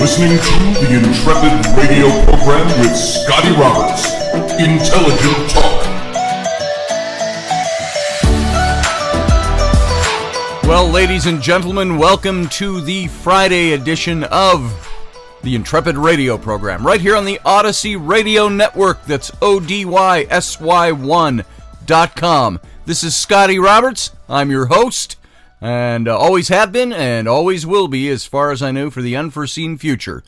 listening to the Intrepid radio program with Scotty Roberts. Intelligent Talk. Well, ladies and gentlemen, welcome to the Friday edition of the Intrepid radio program, right here on the Odyssey Radio Network. That's ODYSY1.com. This is Scotty Roberts. I'm your host, and always have been and always will be, as far as I know, for the unforeseen future.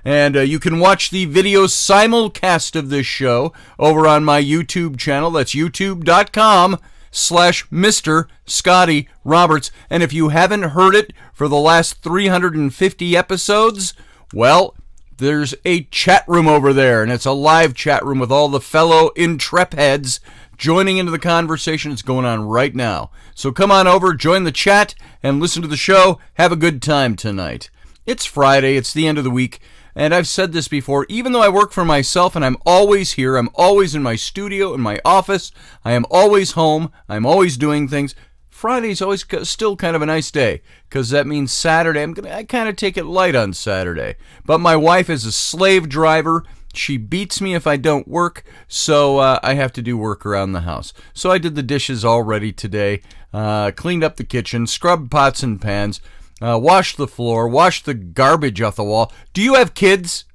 And you can watch the video simulcast of this show over on my YouTube channel. That's youtube.com/Mr. Scotty Roberts. And if you haven't heard it for the last 350 episodes, well, there's a chat room over there, and it's a live chat room with all the fellow Intrepids joining into the conversation. It's going on right now. So come on over, join the chat, and listen to the show. Have a good time tonight. It's Friday, it's the end of the week, and I've said this before, even though I work for myself and I'm always here, I'm always in my studio, in my office, I am always home, I'm always doing things, Friday's always still kind of a nice day, because that means Saturday, I kind of take it light on Saturday. But my wife is a slave driver. She beats me if I don't work, so I have to do work around the house. So I did the dishes already today, cleaned up the kitchen, scrubbed pots and pans, washed the floor, washed the garbage off the wall. Do you have kids?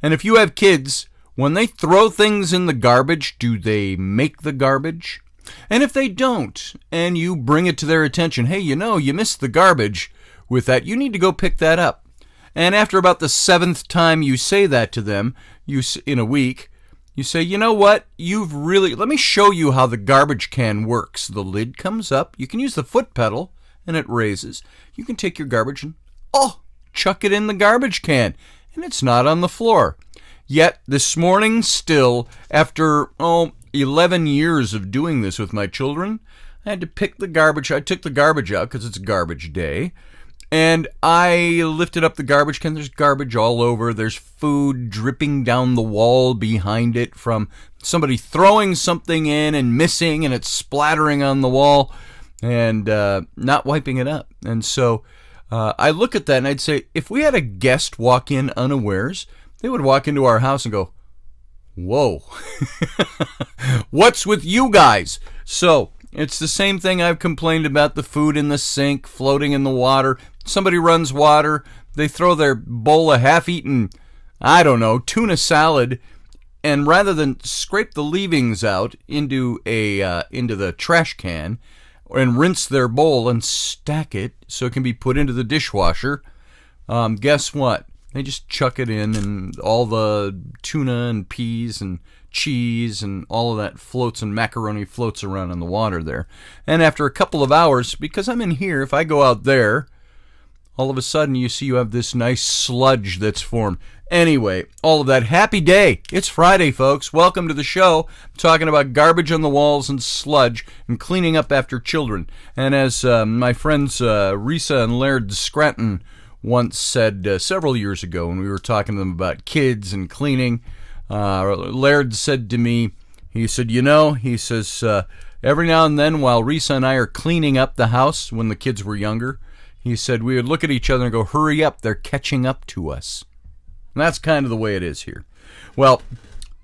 And if you have kids, when they throw things in the garbage, do they make the garbage? And if they don't, and you bring it to their attention, hey, you know, you missed the garbage with that, you need to go pick that up. And after about the 7th time you say that to them, in a week, you say, you know what, let me show you how the garbage can works. The lid comes up, you can use the foot pedal, and it raises. You can take your garbage and, chuck it in the garbage can, and it's not on the floor. Yet, this morning still, after, 11 years of doing this with my children, I had to pick the garbage. I took the garbage out because it's garbage day, and I lifted up the garbage can. There's garbage all over. There's food dripping down the wall behind it from somebody throwing something in and missing, and it's splattering on the wall and not wiping it up. And so I look at that and I'd say, if we had a guest walk in unawares, they would walk into our house and go, whoa, what's with you guys? So it's the same thing I've complained about, the food in the sink, floating in the water. Somebody runs water, they throw their bowl of half-eaten, tuna salad, and rather than scrape the leavings out into the trash can and rinse their bowl and stack it so it can be put into the dishwasher, guess what? They just chuck it in, and all the tuna and peas and cheese and all of that floats, and macaroni floats around in the water there. And after a couple of hours, because I'm in here, if I go out there, all of a sudden you see you have this nice sludge that's formed. Anyway, all of that. Happy day. It's Friday, folks. Welcome to the show. I'm talking about garbage on the walls and sludge and cleaning up after children. And as my friends Risa and Laird Scranton once said several years ago when we were talking to them about kids and cleaning, Laird said to me, he said, every now and then while Risa and I are cleaning up the house when the kids were younger, he said we would look at each other and go, hurry up, they're catching up to us. And that's kind of the way it is here. Well,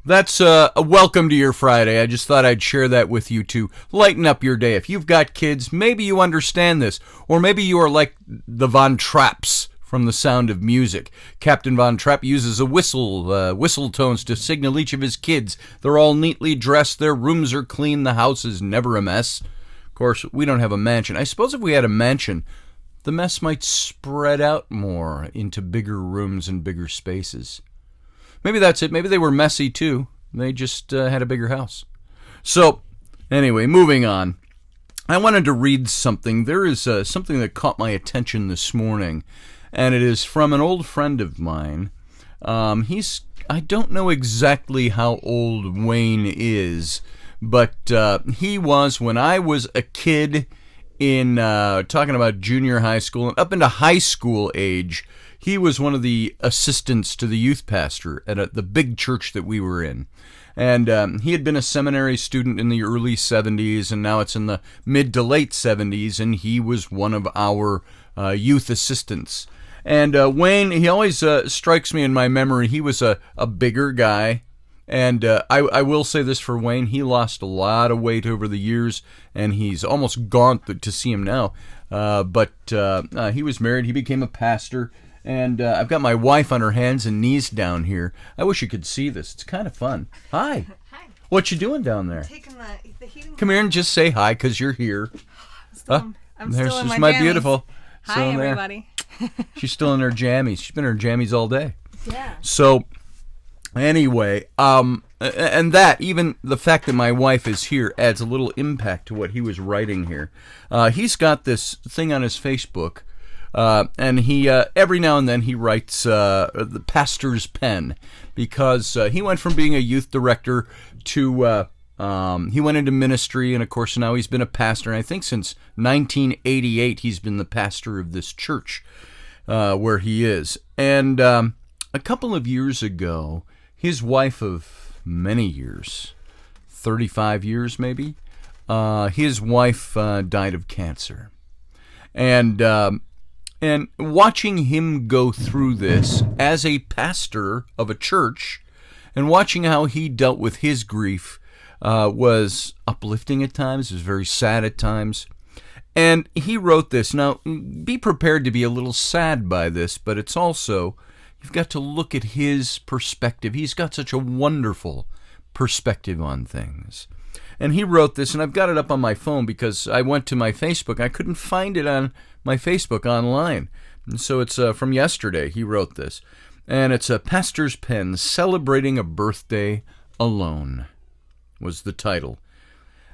that's a welcome to your Friday. I just thought I'd share that with you to lighten up your day. If you've got kids, maybe you understand this, or maybe you are like the Von Trapps from The Sound of Music. Captain Von Trapp uses a whistle tones to signal each of his kids. They're all neatly dressed, their rooms are clean, the house is never a mess. Of course, we don't have a mansion. I suppose if we had a mansion, the mess might spread out more into bigger rooms and bigger spaces. Maybe that's it. Maybe they were messy too. They just had a bigger house. So, anyway, moving on. I wanted to read something. There is something that caught my attention this morning, and it is from an old friend of mine. I don't know exactly how old Wayne is, but he was, when I was a kid in talking about junior high school and up into high school age, he was one of the assistants to the youth pastor at the big church that we were in. And he had been a seminary student in the early 70s, and now it's in the mid to late 70s, and he was one of our youth assistants. And Wayne, he always strikes me in my memory. He was a bigger guy. And I will say this for Wayne. He lost a lot of weight over the years, and he's almost gaunt to see him now. But he was married. He became a pastor. And I've got my wife on her hands and knees down here. I wish you could see this. It's kind of fun. Hi. Hi. What you doing down there? Taking the heating. Come here and just say hi, because you're here. I'm still in my jammies. Beautiful. Hi, Still in there. everybody. She's still in her jammies. She's been in her jammies all day. Yeah. So, anyway, and that, even the fact that my wife is here adds a little impact to what he was writing here. He's got this thing on his Facebook, and he every now and then he writes the pastor's pen, because he went from being a youth director to he went into ministry, and of course now he's been a pastor. And I think since 1988 he's been the pastor of this church where he is. And a couple of years ago, his wife of many years, 35 years maybe, his wife died of cancer. And watching him go through this as a pastor of a church, and watching how he dealt with his grief, was uplifting at times. It was very sad at times. And he wrote this. Now, be prepared to be a little sad by this, but it's also, you've got to look at his perspective. He's got such a wonderful perspective on things. And he wrote this, and I've got it up on my phone because I went to my Facebook. I couldn't find it on my Facebook online. And so it's from yesterday. He wrote this. And it's a pastor's pen, Celebrating a Birthday Alone, was the title.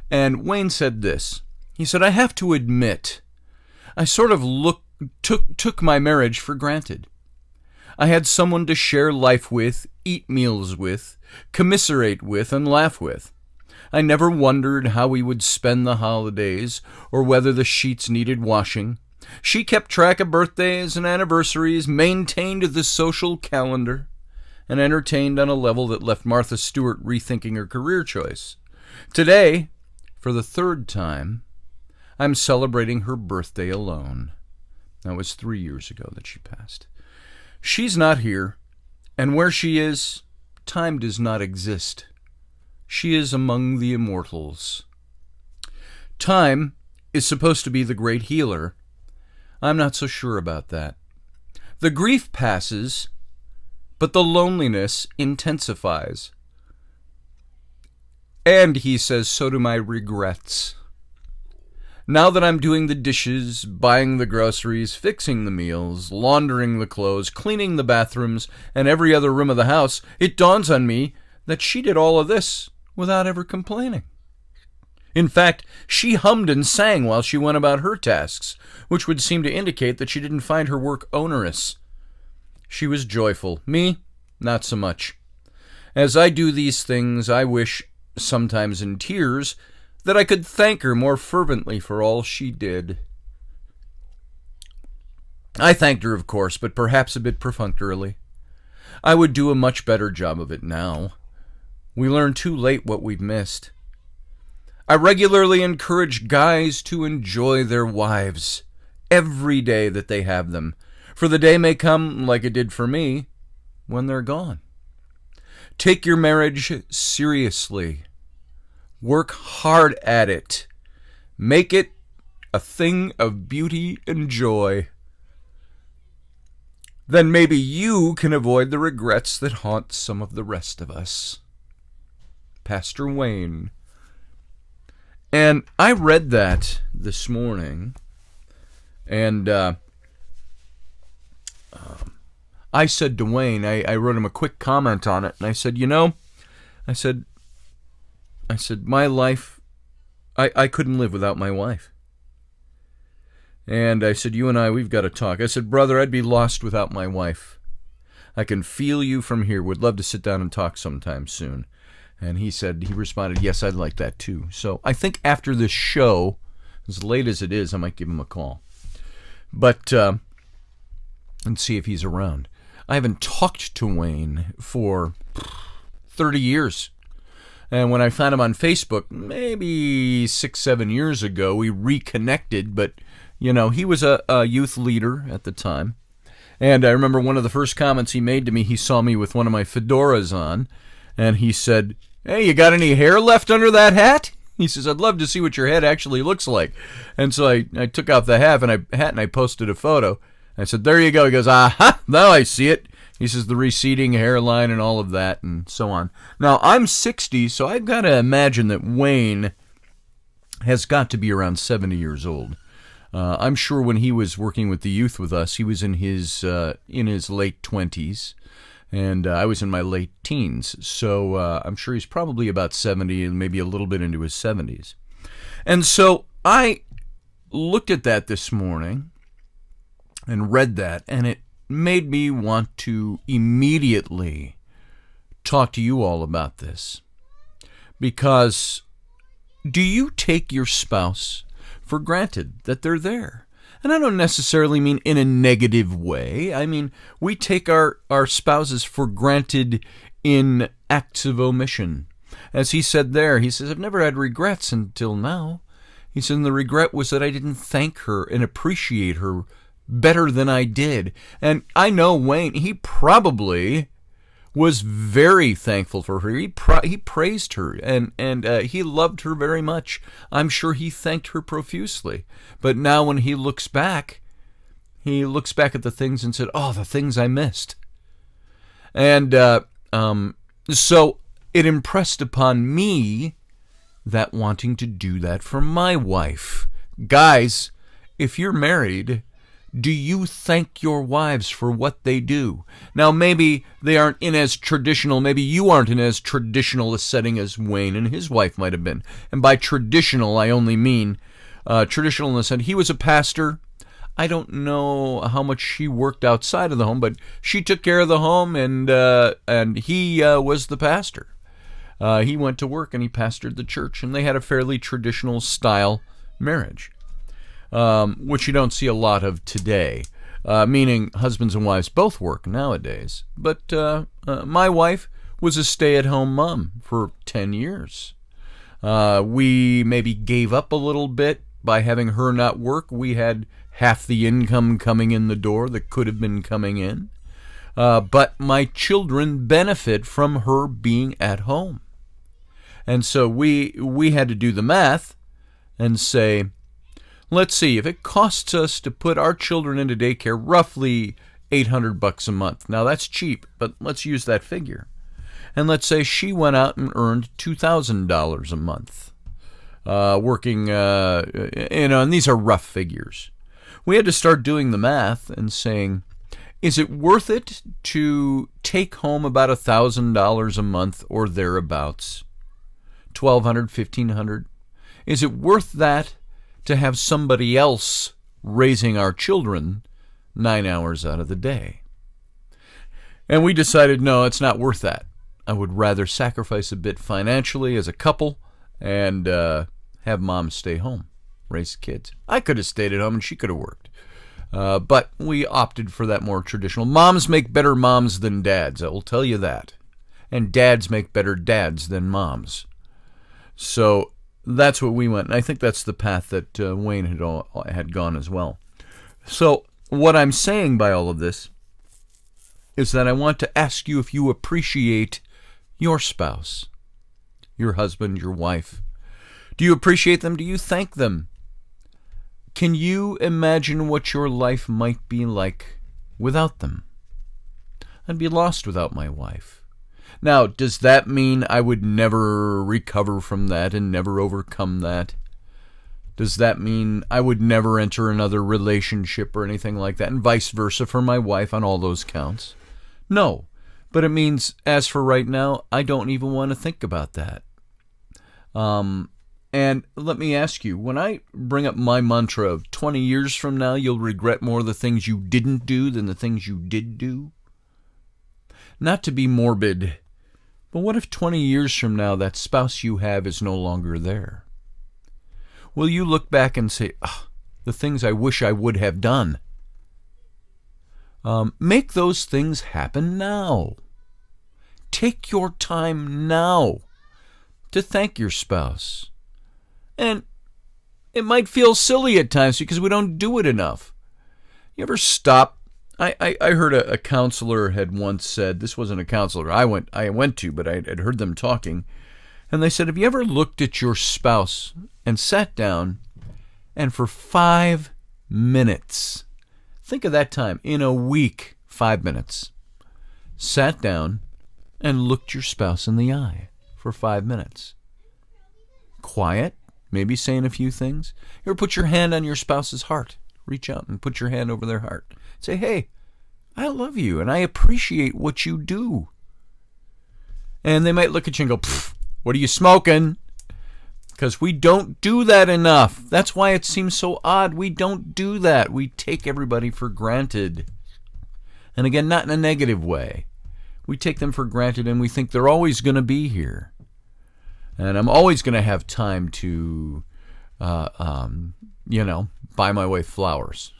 And Wayne said this. He said, I have to admit, I sort of took my marriage for granted. I had someone to share life with, eat meals with, commiserate with, and laugh with. I never wondered how we would spend the holidays or whether the sheets needed washing. She kept track of birthdays and anniversaries, maintained the social calendar, and entertained on a level that left Martha Stewart rethinking her career choice. Today, for the third time, I'm celebrating her birthday alone. That was 3 years ago that she passed. She's not here, and where she is, time does not exist. She is among the immortals. Time is supposed to be the great healer. I'm not so sure about that. The grief passes, but the loneliness intensifies. And, he says, so do my regrets. Now that I'm doing the dishes, buying the groceries, fixing the meals, laundering the clothes, cleaning the bathrooms, and every other room of the house, it dawns on me that she did all of this without ever complaining. In fact, she hummed and sang while she went about her tasks, which would seem to indicate that she didn't find her work onerous. She was joyful. Me, not so much. As I do these things, I wish, sometimes in tears, that I could thank her more fervently for all she did. I thanked her, of course, but perhaps a bit perfunctorily. I would do a much better job of it now. We learn too late what we've missed. I regularly encourage guys to enjoy their wives every day that they have them, for the day may come, like it did for me, when they're gone. Take your marriage seriously. Work hard at it. Make it a thing of beauty and joy. Then maybe you can avoid the regrets that haunt some of the rest of us. Pastor Wayne. And I read that this morning, and I said to Wayne, I wrote him a quick comment on it, and I said, I said, my life, I couldn't live without my wife. And I said, you and I, we've got to talk. I said, brother, I'd be lost without my wife. I can feel you from here. Would love to sit down and talk sometime soon. And he responded, yes, I'd like that too. So I think after this show, as late as it is, I might give him a call. But, and see if he's around. I haven't talked to Wayne for 30 years. And when I found him on Facebook, maybe 6-7 years ago, we reconnected. But, he was a youth leader at the time. And I remember one of the first comments he made to me, he saw me with one of my fedoras on, and he said, "Hey, you got any hair left under that hat?" He says, "I'd love to see what your head actually looks like." And so I took off the hat and I posted a photo. I said, "There you go." He goes, "Aha, now I see it." He says, the receding hairline and all of that and so on. Now, I'm 60, so I've got to imagine that Wayne has got to be around 70 years old. I'm sure when he was working with the youth with us, he was in his late 20s, and I was in my late teens. So I'm sure he's probably about 70 and maybe a little bit into his 70s. And so I looked at that this morning and read that, and it made me want to immediately talk to you all about this. Because do you take your spouse for granted that they're there? And I don't necessarily mean in a negative way. I mean, we take our spouses for granted in acts of omission. As he said there, he says, "I've never had regrets until now." He said, and the regret was that I didn't thank her and appreciate her better than I did. And I know Wayne, he probably was very thankful for her. He praised her, and he loved her very much. I'm sure he thanked her profusely. But now when he looks back at the things and said, "Oh, the things I missed." And so it impressed upon me that wanting to do that for my wife. Guys, if you're married, do you thank your wives for what they do? Now, maybe they aren't in as traditional, maybe you aren't in as traditional a setting as Wayne and his wife might have been. And by traditional, I only mean traditional in the sense he was a pastor. I don't know how much she worked outside of the home, but she took care of the home, and he was the pastor. He went to work and he pastored the church, and they had a fairly traditional style marriage. Which you don't see a lot of today, meaning husbands and wives both work nowadays. But my wife was a stay-at-home mom for 10 years. We maybe gave up a little bit by having her not work. We had half the income coming in the door that could have been coming in. But my children benefit from her being at home. And so we had to do the math and say, let's see, if it costs us to put our children into daycare roughly $800 a month. Now that's cheap, but let's use that figure. And let's say she went out and earned $2,000 a month, working, and these are rough figures. We had to start doing the math and saying, is it worth it to take home about $1,000 a month or thereabouts? $1,200, $1,500? Is it worth that to have somebody else raising our children 9 hours out of the day? And we decided, no, it's not worth that. I would rather sacrifice a bit financially as a couple and have mom stay home, raise kids. I could have stayed at home and she could have worked. But we opted for that more traditional. Moms make better moms than dads, I will tell you that. And dads make better dads than moms. So that's what we went, and I think that's the path that Wayne had gone as well. So what I'm saying by all of this is that I want to ask you if you appreciate your spouse, your husband, your wife. Do you appreciate them? Do you thank them? Can you imagine what your life might be like without them? I'd be lost without my wife. Now, does that mean I would never recover from that and never overcome that? Does that mean I would never enter another relationship or anything like that, and vice versa for my wife on all those counts? No, but it means, as for right now, I don't even want to think about that. And let me ask you, when I bring up my mantra of 20 years from now, you'll regret more the things you didn't do than the things you did do? Not to be morbid, but what if 20 years from now that spouse you have is no longer there? Will you look back and say, the things I wish I would have done? Make those things happen now. Take your time now to thank your spouse. And it might feel silly at times because we don't do it enough. You ever stop I heard a counselor had once said, this wasn't a counselor I went to, but I had heard them talking, and they said, have you ever looked at your spouse and sat down and for 5 minutes, think of that time, in a week, 5 minutes, sat down and looked your spouse in the eye for 5 minutes. Quiet, maybe saying a few things. You ever put your hand on your spouse's heart? Reach out and put your hand over their heart. Say, hey, I love you and I appreciate what you do. And they might look at you and go, pfft, what are you smoking? Because we don't do that enough. That's why it seems so odd. We don't do that. We take everybody for granted. And again, not in a negative way. We take them for granted and we think they're always going to be here. And I'm always going to have time to, buy my wife flowers.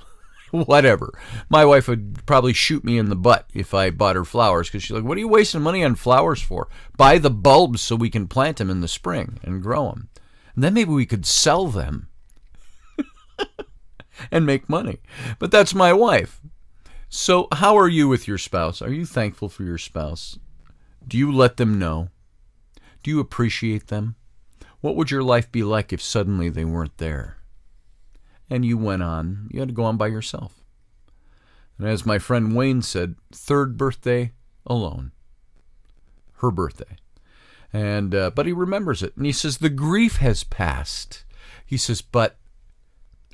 Whatever. My wife would probably shoot me in the butt if I bought her flowers, because she's like, what are you wasting money on flowers for? Buy the bulbs so we can plant them in the spring and grow them. And then maybe we could sell them and make money. But that's my wife. So how are you with your spouse? Are you thankful for your spouse? Do you let them know? Do you appreciate them? What would your life be like if suddenly they weren't there? And you went on, you had to go on by yourself. And as my friend Wayne said, third birthday alone. Her birthday. And but he remembers it. And he says, the grief has passed. He says, but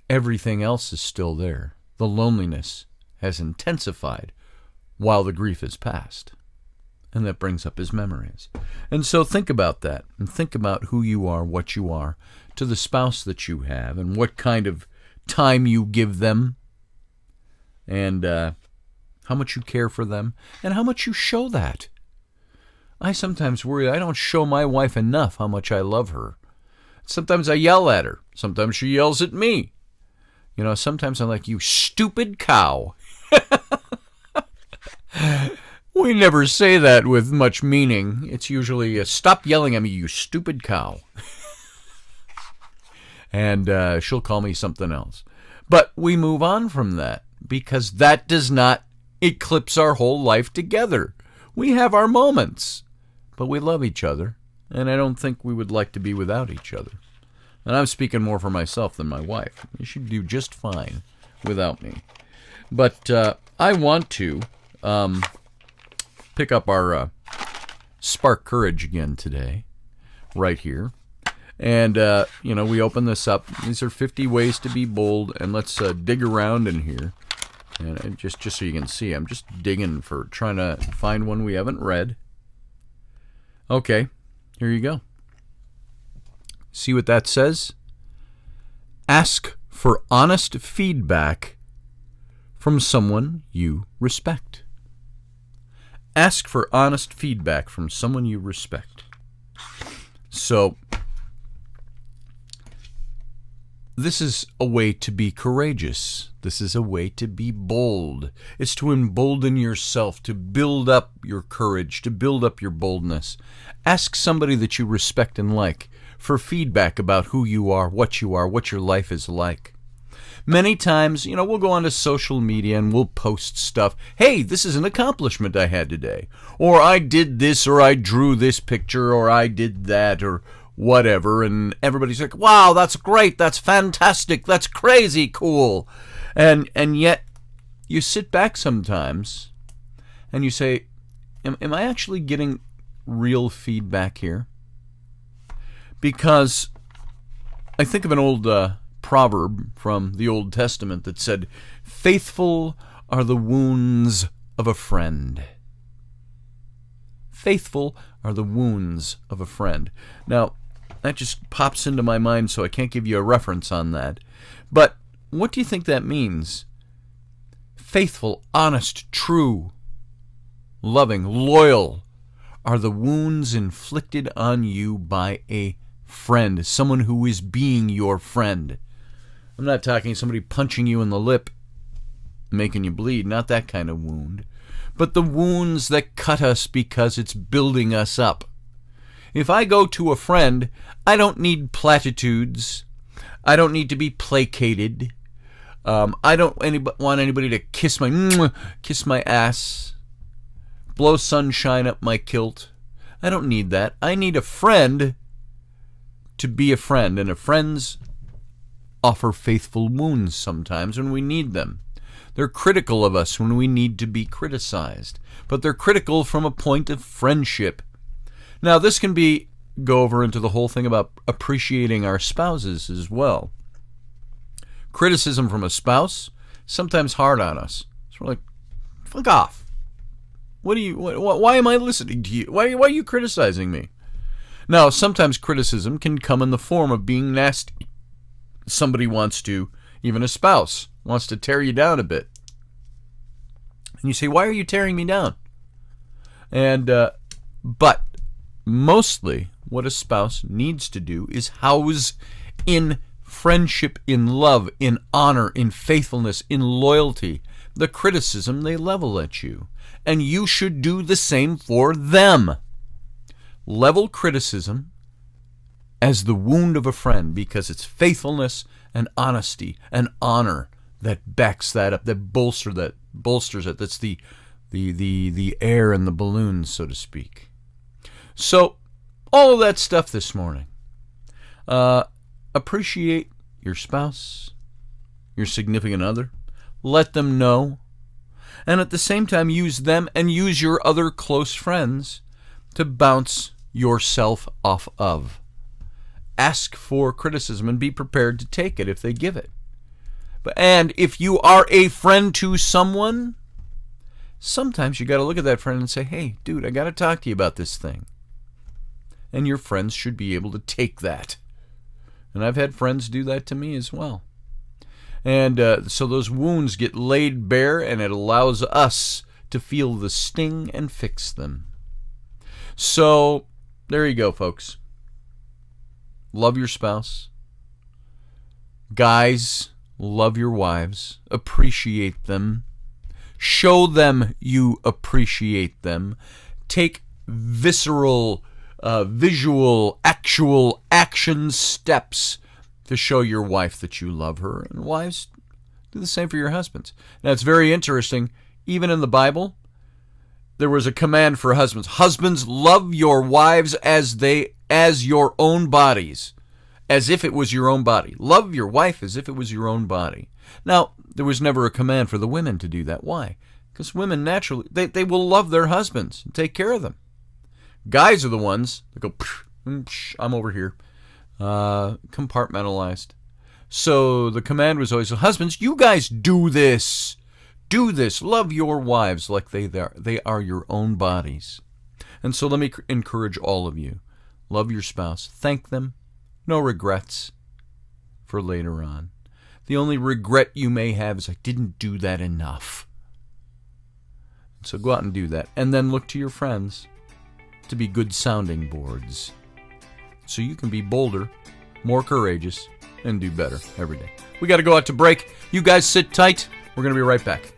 everything else is still there. The loneliness has intensified while the grief has passed. And that brings up his memories. And so think about that. And think about who you are, what you are, to the spouse that you have, and what kind of time you give them, and how much you care for them, and how much you show that. I sometimes worry I don't show my wife enough how much I love her. Sometimes I yell at her. Sometimes she yells at me. Sometimes I'm like, you stupid cow. We never say that with much meaning. It's usually, stop yelling at me, you stupid cow. And she'll call me something else. But we move on from that, because that does not eclipse our whole life together. We have our moments, but we love each other, and I don't think we would like to be without each other. And I'm speaking more for myself than my wife. She'd do just fine without me. But I want to pick up our Spark Courage again today, right here. And, we open this up. These are 50 ways to be bold, and let's dig around in here. And just so you can see, I'm just digging for trying to find one we haven't read. Okay, here you go. See what that says? Ask for honest feedback from someone you respect. Ask for honest feedback from someone you respect. So, this is a way to be courageous. This is a way to be bold. It's to embolden yourself, to build up your courage, to build up your boldness. Ask somebody that you respect and like for feedback about who you are, what your life is like. Many times, we'll go onto social media and we'll post stuff. Hey, this is an accomplishment I had today. Or I did this, or I drew this picture, or I did that, or whatever. And everybody's like, wow, that's great, that's fantastic, that's crazy cool. And yet, you sit back sometimes and you say, am I actually getting real feedback here? Because I think of an old proverb from the Old Testament that said, faithful are the wounds of a friend. Faithful are the wounds of a friend. Now, that just pops into my mind, so I can't give you a reference on that. But what do you think that means? Faithful, honest, true, loving, loyal are the wounds inflicted on you by a friend, someone who is being your friend. I'm not talking somebody punching you in the lip, making you bleed, not that kind of wound, but the wounds that cut us because it's building us up. If I go to a friend, I don't need platitudes. I don't need to be placated. I don't want anybody to kiss my ass, blow sunshine up my kilt. I don't need that. I need a friend to be a friend, and friends offer faithful wounds sometimes when we need them. They're critical of us when we need to be criticized, but they're critical from a point of friendship. Now, this can go over into the whole thing about appreciating our spouses as well. Criticism from a spouse, sometimes hard on us. It's like, fuck off. Why am I listening to you? Why are you criticizing me? Now, sometimes criticism can come in the form of being nasty. Somebody even a spouse, wants to tear you down a bit. And you say, why are you tearing me down? And, but mostly what a spouse needs to do is house in friendship, in love, in honor, in faithfulness, in loyalty, the criticism they level at you. And you should do the same for them. Level criticism as the wound of a friend, because it's faithfulness and honesty and honor that backs that up, that bolsters it. That's the air in the balloon, so to speak. So, all of that stuff this morning. Appreciate your spouse, your significant other. Let them know. And at the same time, use them and use your other close friends to bounce yourself off of. Ask for criticism and be prepared to take it if they give it. And if you are a friend to someone, sometimes you got to look at that friend and say, hey, dude, I got to talk to you about this thing. And your friends should be able to take that. And I've had friends do that to me as well. And so those wounds get laid bare, and it allows us to feel the sting and fix them. So there you go, folks. Love your spouse. Guys, love your wives. Appreciate them. Show them you appreciate them. Take visceral, visual, actual action steps to show your wife that you love her. And wives, do the same for your husbands. Now, it's very interesting. Even in the Bible, there was a command for husbands. Husbands, love your wives as your own bodies, as if it was your own body. Love your wife as if it was your own body. Now, there was never a command for the women to do that. Why? Because women naturally, they will love their husbands and take care of them. Guys are the ones that go, I'm over here, compartmentalized. So the command was always, husbands, you guys do this. Do this. Love your wives like they are your own bodies. And so let me encourage all of you. Love your spouse. Thank them. No regrets for later on. The only regret you may have is I didn't do that enough. So go out and do that. And then look to your friends to be good sounding boards, so you can be bolder, more courageous, and do better every day. We got to go out to break. You guys sit tight. We're going to be right back.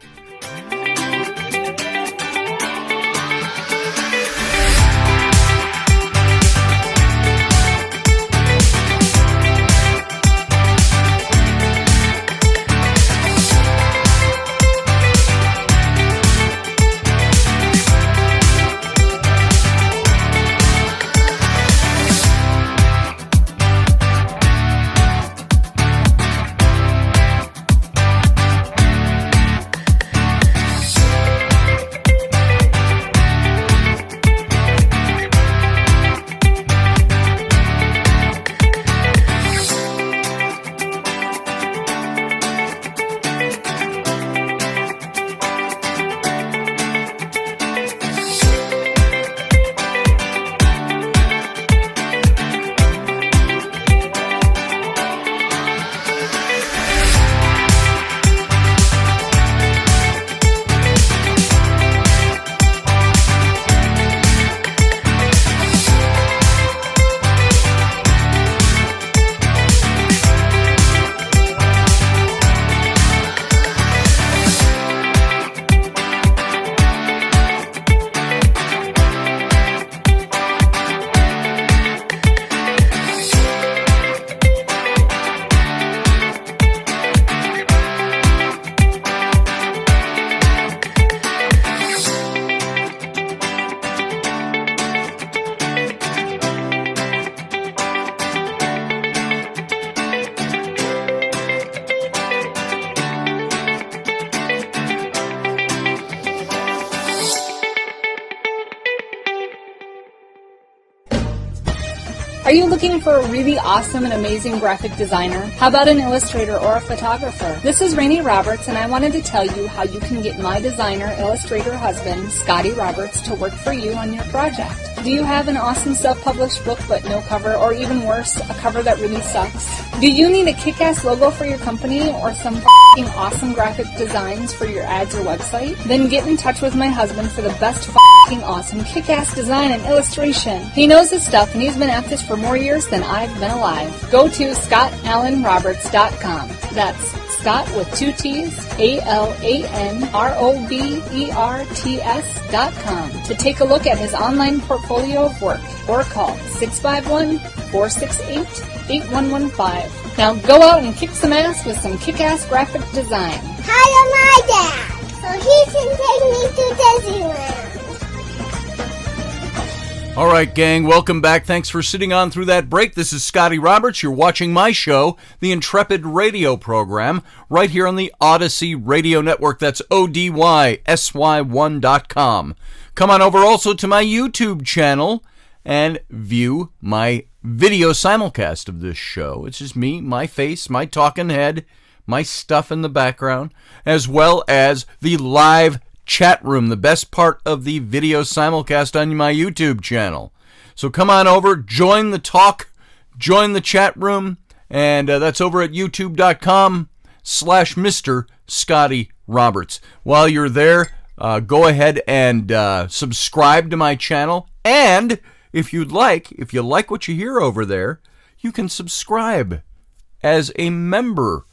Are you looking for a really awesome and amazing graphic designer? How about an illustrator or a photographer? This is Rainey Roberts, and I wanted to tell you how you can get my designer, illustrator husband, Scotty Roberts, to work for you on your project. Do you have an awesome self-published book but no cover, or even worse, a cover that really sucks? Do you need a kick-ass logo for your company or some f***ing awesome graphic designs for your ads or website? Then get in touch with my husband for the best f***ing awesome kick-ass design and illustration. He knows his stuff, and he's been at this for more years than I've been alive. Go to ScottAllenRoberts.com. That's Scott with 2 T's, ALANROBERTS.com to take a look at his online portfolio of work, or call 651-468-8115. Now go out and kick some ass with some kick-ass graphic design. Hire my dad, so he can take me to Disneyland. All right, gang, welcome back. Thanks for sitting on through that break. This is Scotty Roberts. You're watching my show, the Intrepid radio program, right here on the Odyssey Radio Network. That's ODYSY1.com. Come on over also to my YouTube channel and view my video simulcast of this show. It's just me, my face, my talking head, my stuff in the background, as well as the live chat room, the best part of the video simulcast on my YouTube channel. So come on over, join the talk, join the chat room, and that's over at youtube.com/Mr. Scotty Roberts. While you're there, go ahead and subscribe to my channel, and if you like what you hear over there, you can subscribe as a member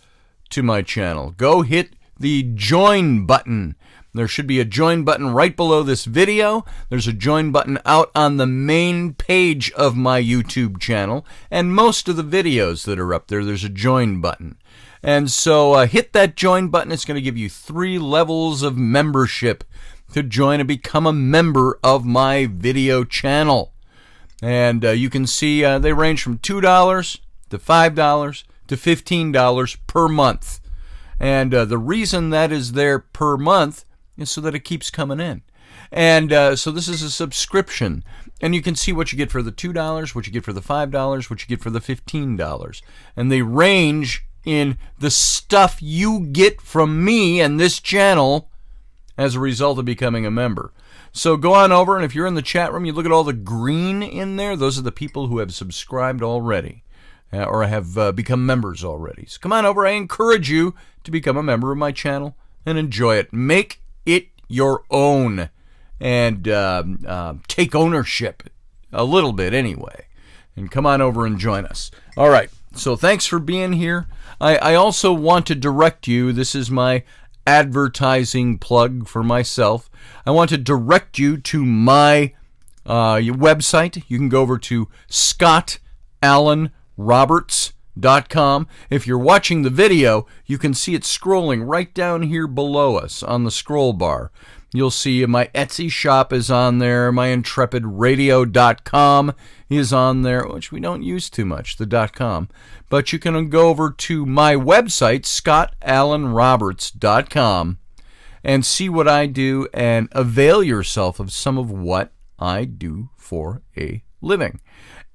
to my channel. Go hit the join button. There should be a join button right below this video. There's a join button out on the main page of my YouTube channel. And most of the videos that are up there, there's a join button. And so hit that join button. It's going to give you 3 levels of membership to join and become a member of my video channel. And you can see they range from $2 to $5 to $15 per month. And the reason that is there per month is so that it keeps coming in. And so this is a subscription. And you can see what you get for the $2, what you get for the $5, what you get for the $15. And they range in the stuff you get from me and this channel as a result of becoming a member. So go on over, and if you're in the chat room, you look at all the green in there. Those are the people who have subscribed already or have become members already. So come on over. I encourage you to become a member of my channel and enjoy it. Make it your own and take ownership a little bit anyway. And come on over and join us. All right. So thanks for being here. I also want to direct you. This is my advertising plug for myself. I want to direct you to my website. You can go over to ScottAllenRoberts.com. If you're watching the video, you can see it scrolling right down here below us on the scroll bar. You'll see my Etsy shop is on there. My IntrepidRadio.com is on there, which we don't use too much, the .com. But you can go over to my website, ScottAllenRoberts.com, and see what I do and avail yourself of some of what I do for a living.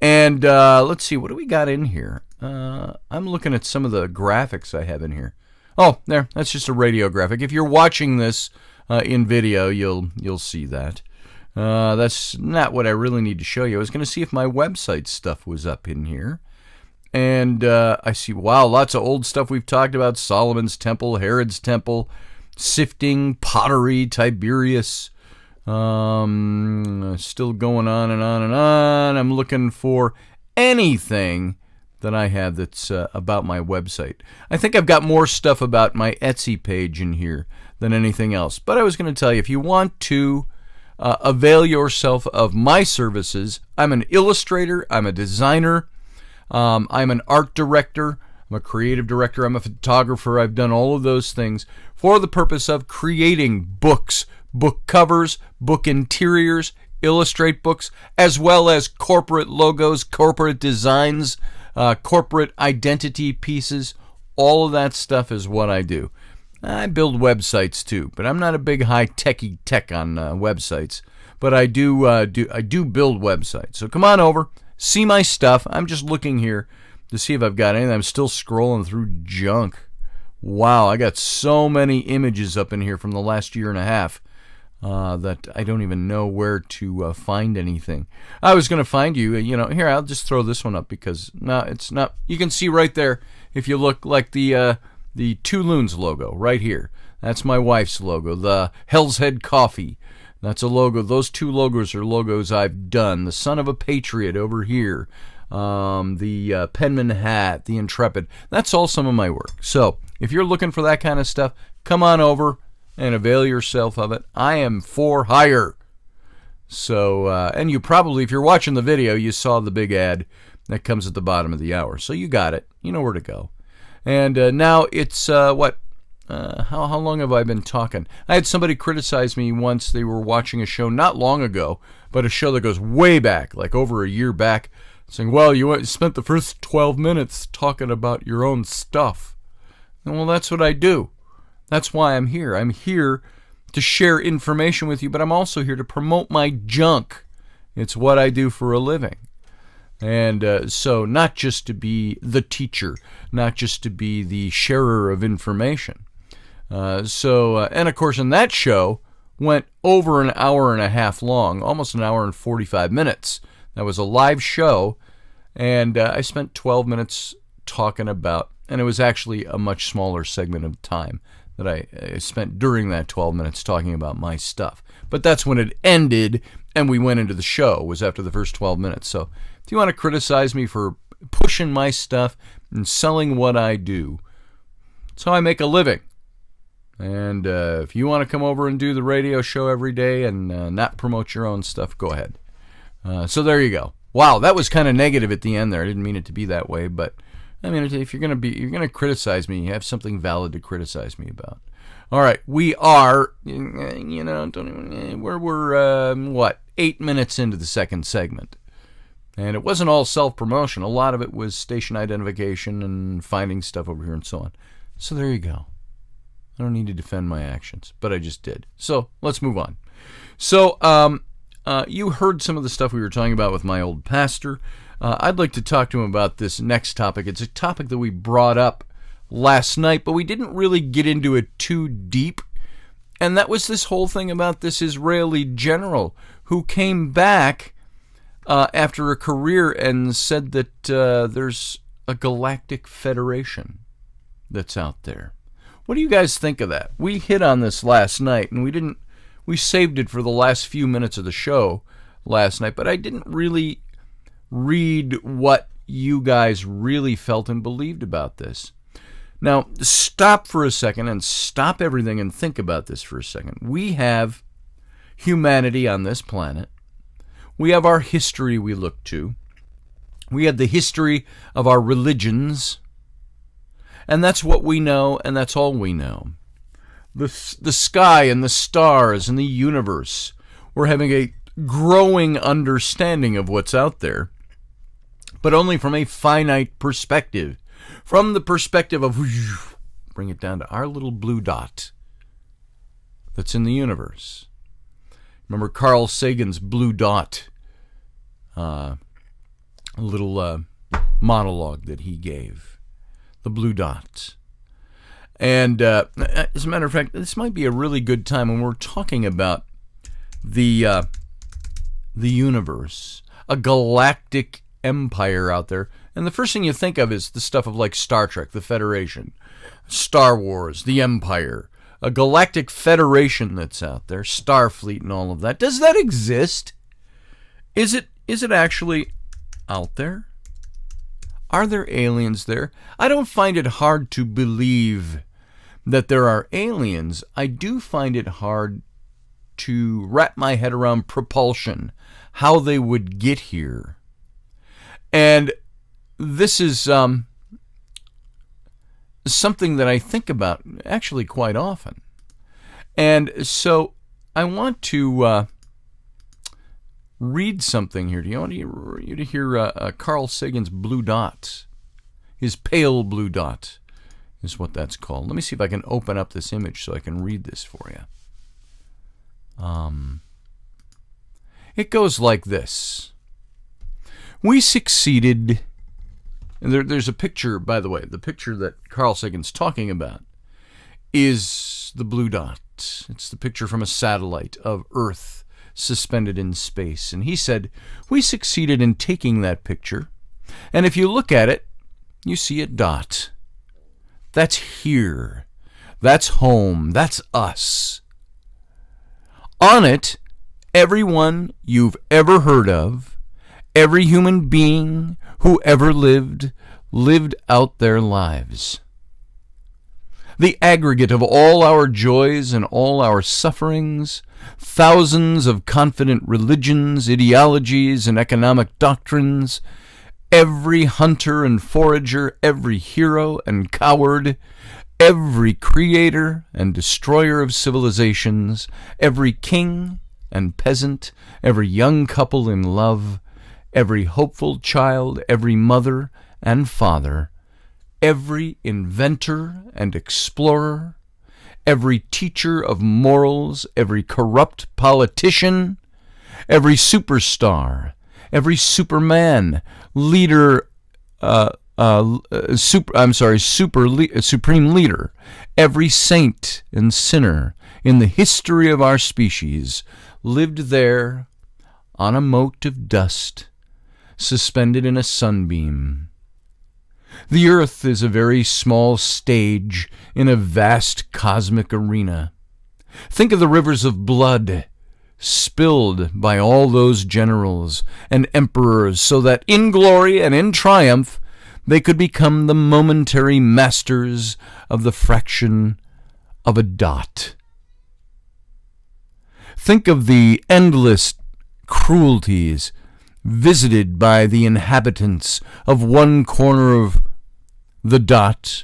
And let's see, what do we got in here? I'm looking at some of the graphics I have in here. Oh, there, that's just a radio graphic. If you're watching this in video, you'll see that. That's not what I really need to show you. I was going to see if my website stuff was up in here. And I see, wow, lots of old stuff we've talked about. Solomon's Temple, Herod's Temple, sifting, pottery, Tiberius. Still going on and on and on. I'm looking for anything that I have that's about my website. I think I've got more stuff about my Etsy page in here than anything else. But I was going to tell you, if you want to avail yourself of my services, I'm an illustrator, I'm a designer, I'm an art director, I'm a creative director, I'm a photographer. I've done all of those things for the purpose of creating books, book covers, book interiors, illustrate books, as well as corporate logos, corporate designs, corporate identity pieces. All of that stuff is what I do. I build websites too, but I'm not a big high-techy tech on websites. But I do build websites. So come on over, see my stuff. I'm just looking here to see if I've got anything. I'm still scrolling through junk. Wow, I got so many images up in here from the last year and a half that I don't even know where to find anything. I was going to find you, here, I'll just throw this one up because, no, it's not. You can see right there, if you look, like the Two Loons logo right here. That's my wife's logo. The Hell's Head Coffee. That's a logo. Those two logos are logos I've done. The Son of a Patriot over here. The Penman hat. The Intrepid. That's all some of my work. So, if you're looking for that kind of stuff, come on over and avail yourself of it. I am for hire. So, and you probably, if you're watching the video, you saw the big ad that comes at the bottom of the hour. So you got it. You know where to go. And now it's, how long have I been talking? I had somebody criticize me once. They were watching a show not long ago, but a show that goes way back, like over a year back, saying, well, you spent the first 12 minutes talking about your own stuff. And well, that's what I do. That's why I'm here. I'm here to share information with you, but I'm also here to promote my junk. It's what I do for a living. And so not just to be the teacher, not just to be the sharer of information. And of course, in that show, went over an hour and a half long, almost an hour and 45 minutes. That was a live show, and I spent 12 minutes talking about, and it was actually a much smaller segment of time that I spent during that 12 minutes talking about my stuff. But that's when it ended, and we went into the show, was after the first 12 minutes. So if you want to criticize me for pushing my stuff and selling what I do, that's how I make a living. And if you want to come over and do the radio show every day and not promote your own stuff, go ahead. So there you go. Wow, that was kind of negative at the end there. I didn't mean it to be that way, but I mean, if you're going to criticize me, you have something valid to criticize me about. All right, we are, we're 8 minutes into the second segment. And it wasn't all self-promotion. A lot of it was station identification and finding stuff over here and so on. So there you go. I don't need to defend my actions, but I just did. So let's move on. So you heard some of the stuff we were talking about with my old pastor. I'd like to talk to him about this next topic. It's a topic that we brought up last night, but we didn't really get into it too deep. And that was this whole thing about this Israeli general who came back after a career and said that there's a Galactic Federation that's out there. What do you guys think of that? We hit on this last night, and we saved it for the last few minutes of the show last night, but I didn't really read what you guys really felt and believed about this. Now, stop for a second and stop everything and think about this for a second. We have humanity on this planet. We have our history we look to. We have the history of our religions. And that's what we know, and that's all we know. The sky and the stars and the universe. We're having a growing understanding of what's out there, but only from a finite perspective. From the perspective of, bring it down to our little blue dot that's in the universe. Remember Carl Sagan's blue dot, a little monologue that he gave. The blue dot. And as a matter of fact, this might be a really good time when we're talking about the universe, a galactic empire out there. And the first thing you think of is the stuff of like Star Trek, the Federation, Star Wars, the Empire, a galactic federation that's out there, Starfleet and all of that. Does that exist? Is it actually out there? Are there aliens there? I don't find it hard to believe that there are aliens. I do find it hard to wrap my head around propulsion, how they would get here. And this is something that I think about actually quite often. And so I want to read something here. Do you want you to hear Carl Sagan's blue dot? His pale blue dot is what that's called. Let me see if I can open up this image so I can read this for you. It goes like this. We succeeded. And there's a picture, by the way, the picture that Carl Sagan's talking about is the blue dot. It's the picture from a satellite of Earth suspended in space. And he said, we succeeded in taking that picture. And if you look at it, you see a dot. That's here. That's home. That's us. On it, everyone you've ever heard of, every human being who ever lived out their lives. The aggregate of all our joys and all our sufferings, thousands of confident religions, ideologies, and economic doctrines, every hunter and forager, every hero and coward, every creator and destroyer of civilizations, every king and peasant, every young couple in love, every hopeful child, every mother and father, every inventor and explorer, every teacher of morals, every corrupt politician, every superstar, every superman, leader, supreme leader, every saint and sinner in the history of our species lived there on a mote of dust, suspended in a sunbeam. The earth is a very small stage in a vast cosmic arena. Think of the rivers of blood spilled by all those generals and emperors so that in glory and in triumph they could become the momentary masters of the fraction of a dot. Think of the endless cruelties visited by the inhabitants of one corner of the dot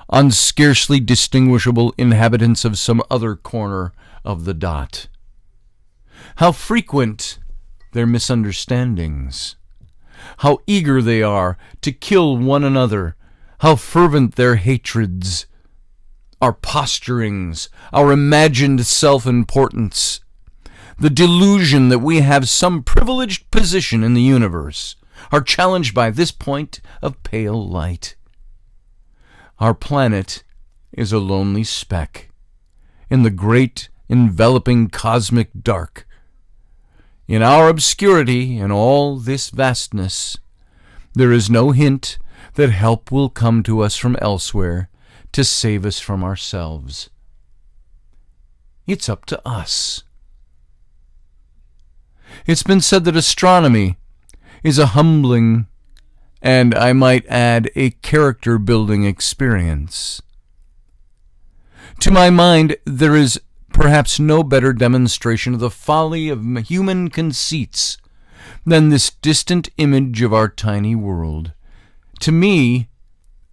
on scarcely distinguishable inhabitants of some other corner of the dot. How frequent their misunderstandings, how eager they are to kill one another, how fervent their hatreds, our posturings, our imagined self-importance, the delusion that we have some privileged position in the universe, are challenged by this point of pale light. Our planet is a lonely speck in the great enveloping cosmic dark. In our obscurity and all this vastness, there is no hint that help will come to us from elsewhere to save us from ourselves. It's up to us. It's been said that astronomy is a humbling and, I might add, a character-building experience. To my mind, there is perhaps no better demonstration of the folly of human conceits than this distant image of our tiny world. To me,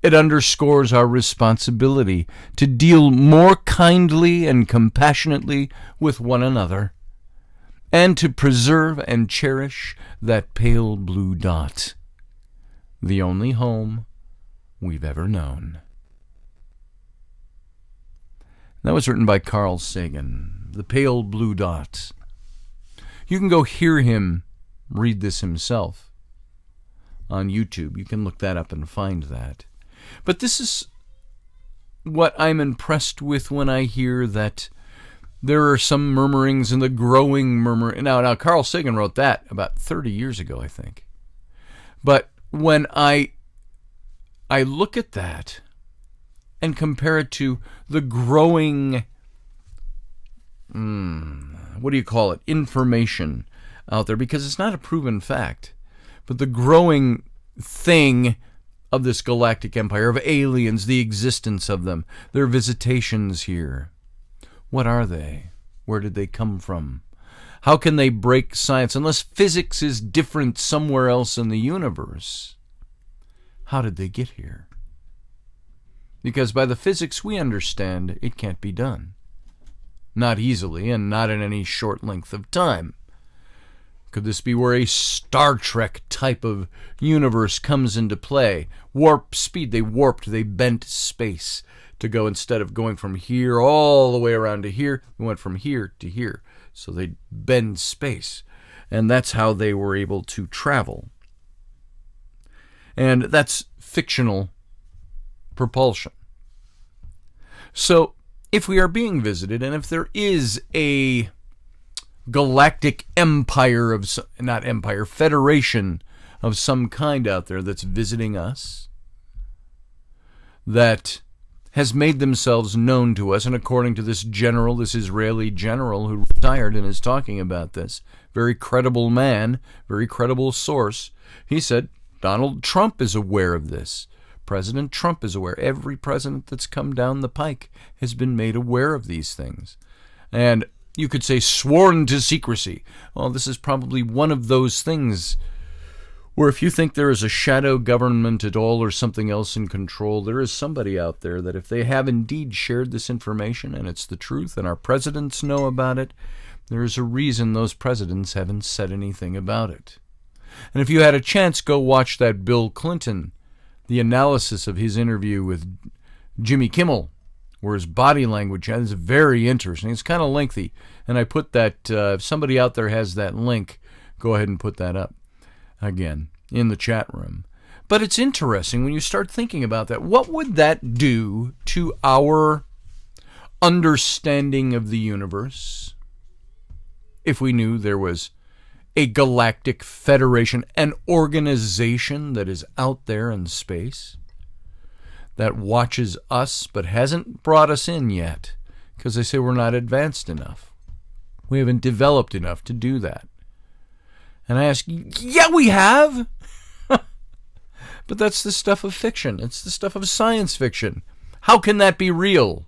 it underscores our responsibility to deal more kindly and compassionately with one another, and to preserve and cherish that pale blue dot, the only home we've ever known. That was written by Carl Sagan, The Pale Blue Dot. You can go hear him read this himself on YouTube. You can look that up and find that. But this is what I'm impressed with when I hear that there are some murmurings and the growing murmur. Now, Carl Sagan wrote that about 30 years ago, I think. But when I look at that and compare it to the growing, information out there, because it's not a proven fact, but the growing thing of this galactic empire, of aliens, the existence of them, their visitations here. What are they? Where did they come from? How can they break science unless physics is different somewhere else in the universe? How did they get here? Because by the physics we understand, it can't be done. Not easily, and not in any short length of time. Could this be where a Star Trek type of universe comes into play? Warp speed, they bent space to go, instead of going from here all the way around to here, we went from here to here. So they bend space. And that's how they were able to travel. And that's fictional propulsion. So, if we are being visited, and if there is a galactic empire of, not empire, federation of some kind out there that's visiting us, that has made themselves known to us, and according to this general, this Israeli general who retired and is talking about this, very credible man, very credible source, he said Donald Trump is aware of this. President Trump is aware. Every president that's come down the pike has been made aware of these things. And you could say sworn to secrecy. Well, this is probably one of those things where if you think there is a shadow government at all or something else in control, there is somebody out there that if they have indeed shared this information and it's the truth and our presidents know about it, there is a reason those presidents haven't said anything about it. And if you had a chance, go watch that Bill Clinton, the analysis of his interview with Jimmy Kimmel, where his body language is very interesting. It's kind of lengthy, and I put that, if somebody out there has that link, go ahead and put that up again in the chat room. But it's interesting when you start thinking about that. What would that do to our understanding of the universe if we knew there was a galactic federation, an organization that is out there in space that watches us but hasn't brought us in yet because they say we're not advanced enough. We haven't developed enough to do that. And I ask, yeah, we have. But that's the stuff of fiction. It's the stuff of science fiction. How can that be real?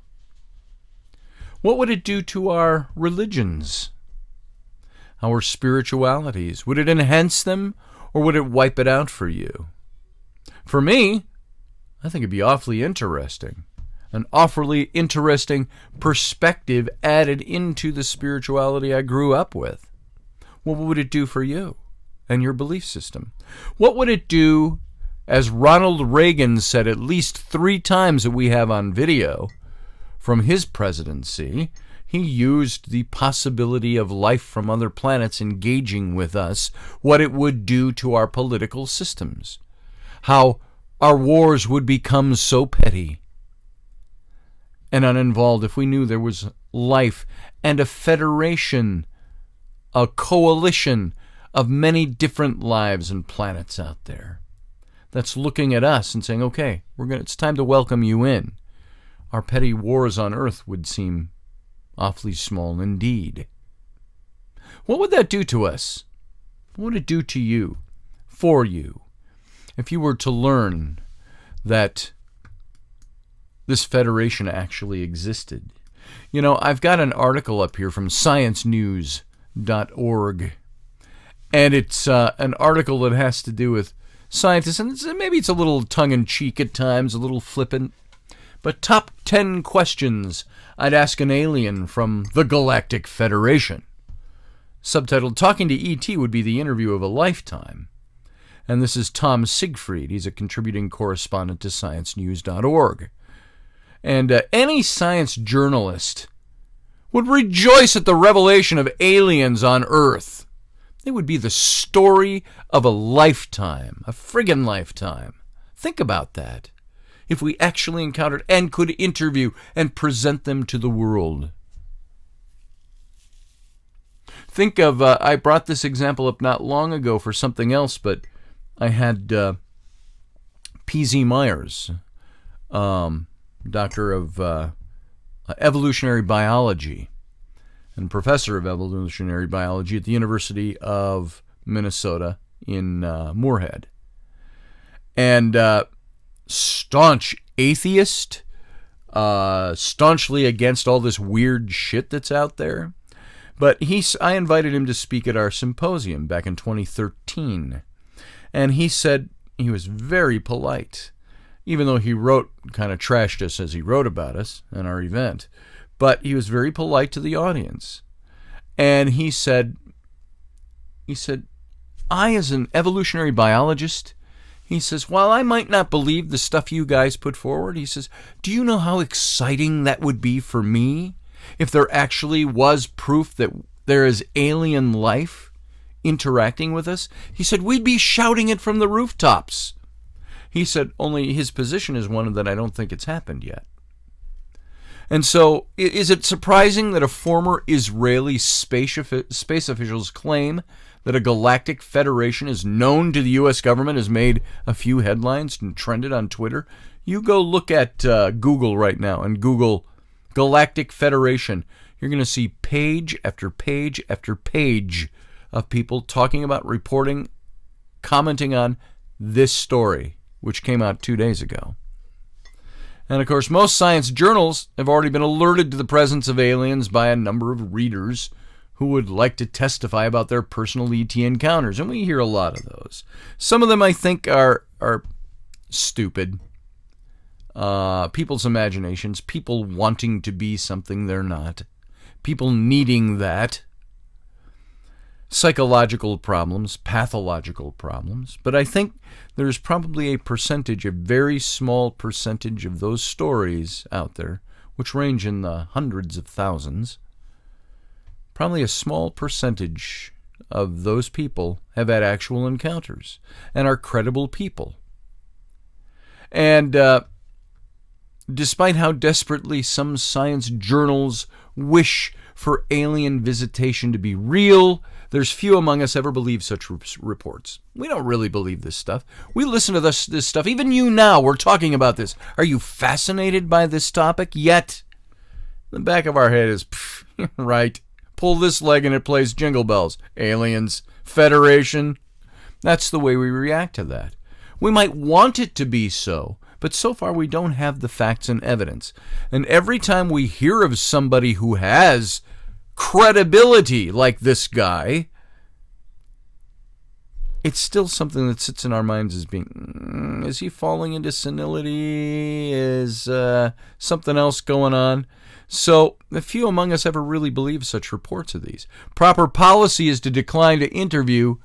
What would it do to our religions? Our spiritualities? Would it enhance them, or would it wipe it out for you? For me, I think it'd be awfully interesting. An awfully interesting perspective added into the spirituality I grew up with. What would it do for you and your belief system? What would it do, as Ronald Reagan said at least 3 times that we have on video from his presidency? He used the possibility of life from other planets engaging with us, what it would do to our political systems, how our wars would become so petty and uninvolved if we knew there was life and a federation, a coalition of many different lives and planets out there that's looking at us and saying, okay, it's time to welcome you in. Our petty wars on Earth would seem awfully small indeed. What would that do to us? What would it do to you, for you, if you were to learn that this federation actually existed? You know, I've got an article up here from sciencenews.org, and it's an article that has to do with scientists, and maybe it's a little tongue-in-cheek at times, a little flippant, but top 10 questions I'd ask an alien from the Galactic Federation. Subtitled, Talking to E.T. would be the interview of a lifetime. And this is Tom Siegfried. He's a contributing correspondent to sciencenews.org. And any science journalist would rejoice at the revelation of aliens on Earth. It would be the story of a lifetime, a friggin' lifetime. Think about that. If we actually encountered and could interview and present them to the world. Think of, I brought this example up not long ago for something else, but I had P.Z. Myers, doctor of evolutionary biology and professor of evolutionary biology at the University of Minnesota in Moorhead. And staunch atheist, staunchly against all this weird shit that's out there. But I invited him to speak at our symposium back in 2013. And he said he was very polite, even though he kind of trashed us as he wrote about us and our event. But he was very polite to the audience. And he said, I, as an evolutionary biologist, he says, while I might not believe the stuff you guys put forward, he says, do you know how exciting that would be for me if there actually was proof that there is alien life interacting with us? He said, we'd be shouting it from the rooftops. He said only his position is one that I don't think it's happened yet. And so, is it surprising that a former Israeli space official's claim that a Galactic Federation is known to the U.S. government has made a few headlines and trended on Twitter? You go look at Google right now and Google Galactic Federation. You're going to see page after page after page of people talking about, reporting, commenting on this story, which came out 2 days ago. And of course, most science journals have already been alerted to the presence of aliens by a number of readers who would like to testify about their personal ET encounters, and we hear a lot of those. Some of them I think are stupid. People's imaginations, people wanting to be something they're not, people needing that, psychological problems, pathological problems. But I think there's probably a very small percentage of those stories out there, which range in the hundreds of thousands. Probably a small percentage of those people have had actual encounters and are credible people. And despite how desperately some science journals wish for alien visitation to be real, there's few among us ever believe such reports. We don't really believe this stuff. We listen to this stuff. Even you now, we're talking about this. Are you fascinated by this topic yet? The back of our head is, right. Pull this leg and it plays Jingle Bells. Aliens, Federation. That's the way we react to that. We might want it to be so, but so far we don't have the facts and evidence. And every time we hear of somebody who has credibility like this guy, it's still something that sits in our minds as being, is he falling into senility? Is something else going on? So, a few among us ever really believe such reports of these. Proper policy is to decline to interview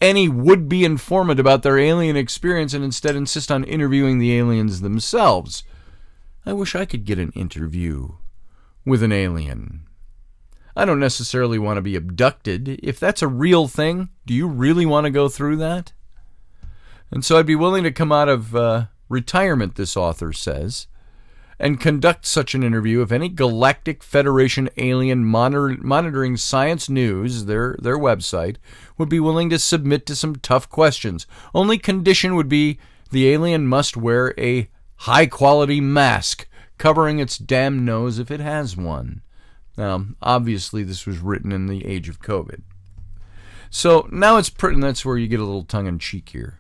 any would-be informant about their alien experience and instead insist on interviewing the aliens themselves. I wish I could get an interview with an alien. I don't necessarily want to be abducted. If that's a real thing, do you really want to go through that? And so I'd be willing to come out of retirement, this author says, and conduct such an interview if any Galactic Federation alien monitoring science news, their website, would be willing to submit to some tough questions. Only condition would be the alien must wear a high-quality mask covering its damn nose if it has one. Now, obviously, this was written in the age of COVID. So now it's pretty, and that's where you get a little tongue-in-cheek here.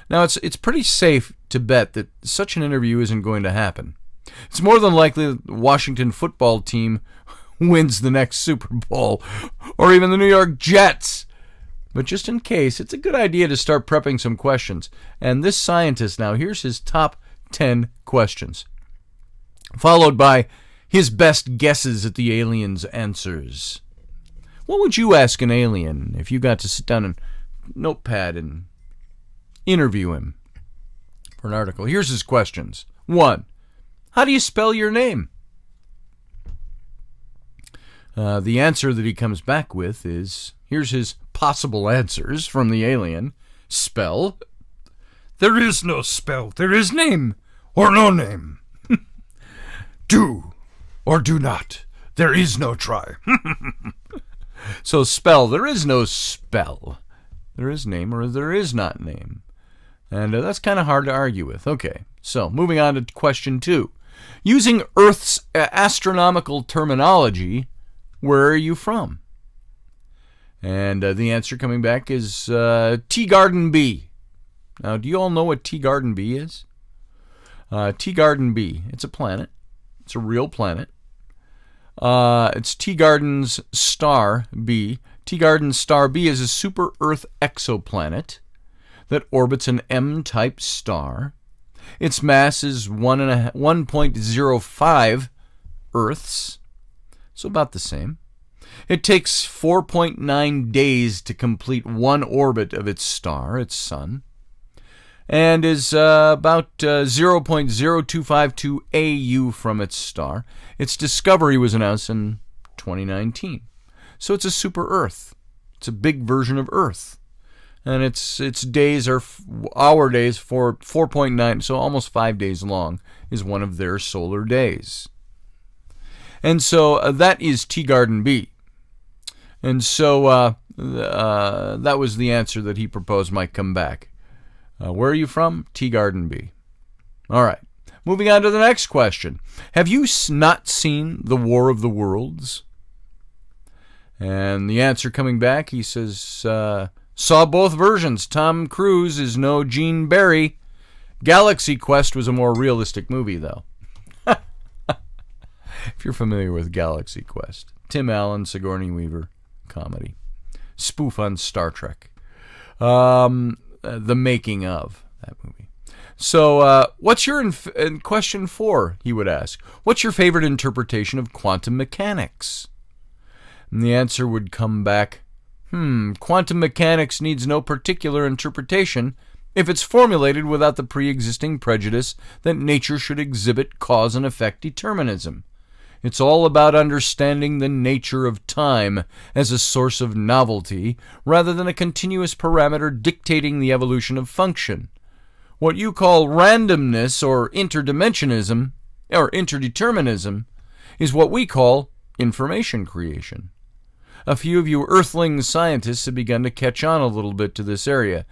Now, it's pretty safe to bet that such an interview isn't going to happen. It's more than likely that the Washington football team wins the next Super Bowl, or even the New York Jets. But just in case, it's a good idea to start prepping some questions. And this scientist now, here's his top 10 questions, followed by his best guesses at the alien's answers. What would you ask an alien if you got to sit down and notepad and interview him for an article? Here's his questions. 1. How do you spell your name? The answer that he comes back with is, here's his possible answers from the alien. Spell. There is no spell. There is name or no name. Do or do not. There is no try. So spell. There is no spell. There is name or there is not name. And that's kind of hard to argue with. Okay, so moving on to question 2. Using Earth's astronomical terminology, where are you from? And the answer coming back is Tea Garden B. Now, do you all know what Tea Garden B is? Tea Garden B, it's a planet. It's a real planet. It's Tea Garden's star B. Tea Garden's star B is a super-Earth exoplanet that orbits an M-type star. Its mass is 1.05 Earths, so about the same. It takes 4.9 days to complete one orbit of its star, its sun, and is about 0.0252 AU from its star. Its discovery was announced in 2019. So it's a super Earth. It's a big version of Earth. and its days are our days for 4.9, so almost 5 days long is one of their solar days. And so that is Teegarden B. And so that was the answer that he proposed might come back. Where are you from? Teegarden B. All right. Moving on to the next question. Have you not seen The War of the Worlds? And the answer coming back, he says, saw both versions. Tom Cruise is no Gene Barry. Galaxy Quest was a more realistic movie, though. If you're familiar with Galaxy Quest. Tim Allen, Sigourney Weaver comedy. Spoof on Star Trek. The making of that movie. So, what's your in question 4, he would ask. What's your favorite interpretation of quantum mechanics? And the answer would come back, quantum mechanics needs no particular interpretation if it's formulated without the pre-existing prejudice that nature should exhibit cause and effect determinism. It's all about understanding the nature of time as a source of novelty rather than a continuous parameter dictating the evolution of function. What you call randomness or interdimensionism or interdeterminism is what we call information creation. A few of you earthling scientists have begun to catch on a little bit to this area.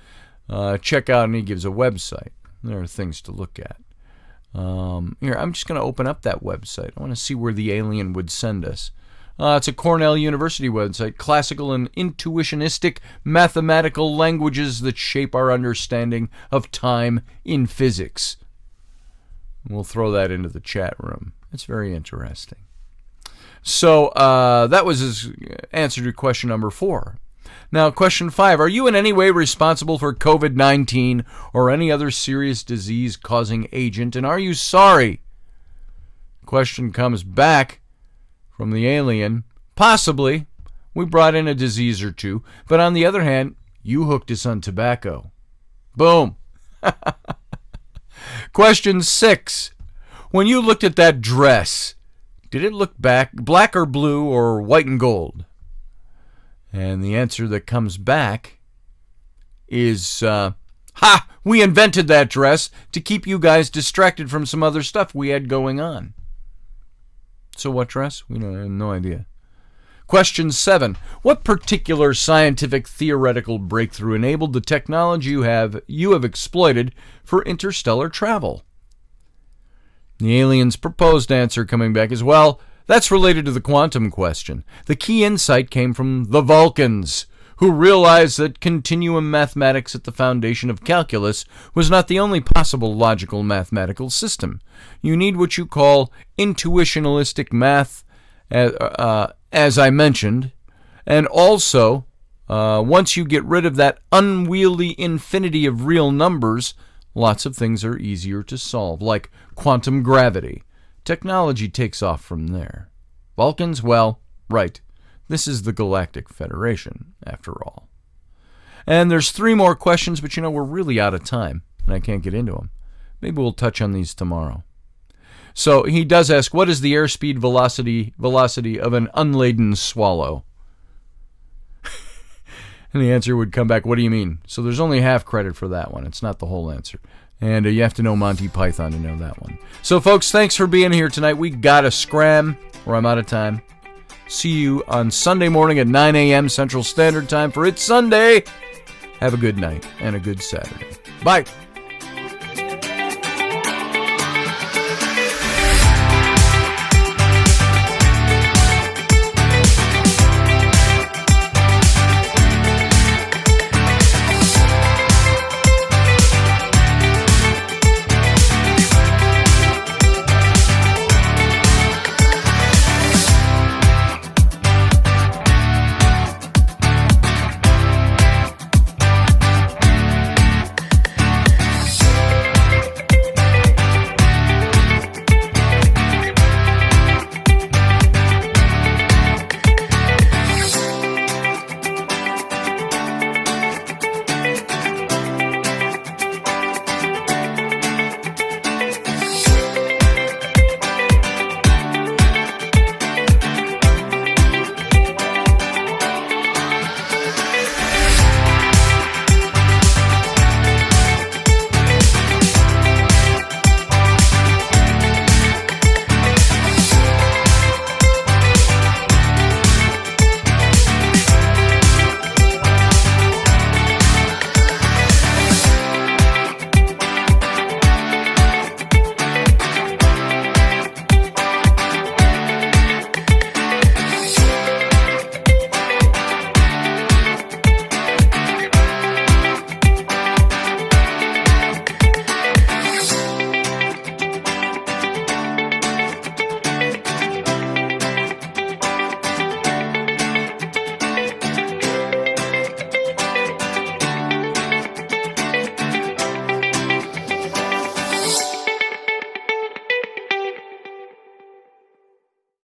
Check out, and he gives a website. There are things to look at. Here, I'm just going to open up that website. I want to see where the alien would send us. It's a Cornell University website, classical and intuitionistic mathematical languages that shape our understanding of time in physics. We'll throw that into the chat room. It's very interesting. So that was his answer to question number 4. Now, question 5. Are you in any way responsible for COVID-19 or any other serious disease-causing agent, and are you sorry? Question comes back from the alien. Possibly. We brought in a disease or two, but on the other hand, you hooked us on tobacco. Boom. Question 6. When you looked at that dress, did it look black or blue or white and gold? And the answer that comes back is, we invented that dress to keep you guys distracted from some other stuff we had going on. So what dress? We have no idea. Question 7. What particular scientific theoretical breakthrough enabled the technology you have exploited for interstellar travel? The alien's proposed answer coming back is, well, that's related to the quantum question. The key insight came from the Vulcans, who realized that continuum mathematics at the foundation of calculus was not the only possible logical mathematical system. You need what you call intuitionalistic math, as I mentioned, and also, once you get rid of that unwieldy infinity of real numbers, lots of things are easier to solve, like quantum gravity. Technology takes off from there. Vulcans, well, right. This is the Galactic Federation, after all. And there's 3 more questions, but we're really out of time, and I can't get into them. Maybe we'll touch on these tomorrow. So he does ask, what is the airspeed velocity of an unladen swallow? And the answer would come back, what do you mean? So there's only half credit for that one. It's not the whole answer. And you have to know Monty Python to know that one. So, folks, thanks for being here tonight. We got to scram, or I'm out of time. See you on Sunday morning at 9 a.m. Central Standard Time for It's Sunday. Have a good night and a good Saturday. Bye.